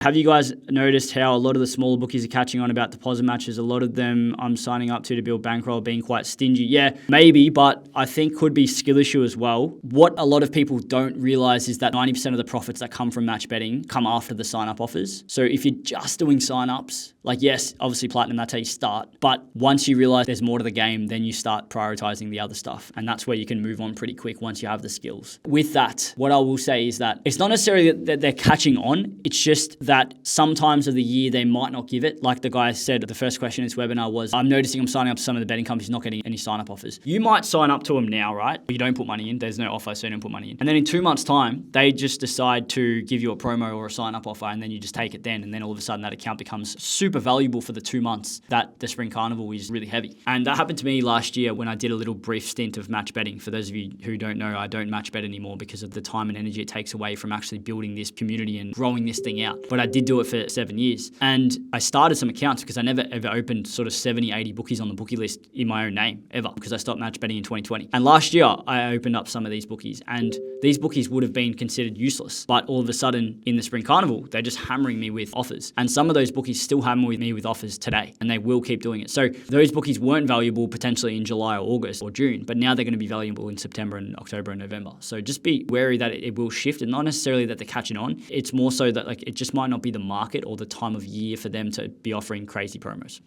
Have you guys noticed how a lot of the smaller bookies are catching on about deposit matches? A lot of them I'm signing up to build bankroll being quite stingy. Yeah, maybe, but I think could be skill issue as well. What a lot of people don't realize is that 90% of the profits that come from match betting come after the sign-up offers. So if you're just doing sign-ups, like yes, obviously platinum, that's how you start. But once you realize there's more to the game, then you start prioritizing the other stuff. And that's where you can move on pretty quick once you have the skills. With that, what I will say is that it's not necessarily that they're catching on. It's just that sometimes of the year they might not give it. Like the guy said, the first question in this webinar was, I'm noticing I'm signing up to some of the betting companies not getting any sign-up offers. You might sign up to them now, right? You don't put money in. There's no offer, so you don't put money in. And then in 2 months' time, they just decide to give you a promo or a sign-up offer, and then you just take it then. And then all of a sudden that account becomes super valuable for the 2 months that the Spring Carnival is really heavy. And that happened to me last year when I did a little brief stint of match betting. For those of you who don't know, I don't match bet anymore because of the time and energy it takes away from actually building this community and growing this thing out. But I did do it for 7 years. And I started some accounts because I never ever opened sort of 70, 80 bookies on the bookie list in my own name ever, because I stopped match betting in 2020. And last year I opened up some of these bookies, and these bookies would have been considered useless. But all of a sudden in the Spring Carnival, they're just hammering me with offers. And some of those bookies still hammer me with offers today, and they will keep doing it. So those bookies weren't valuable potentially in July or August or June, but now they're going to be valuable in September and October and November. So just be wary that it will shift, and not necessarily that they're catching on. It's more so that like it just might not be the market or the time of year for them to be offering crazy promos.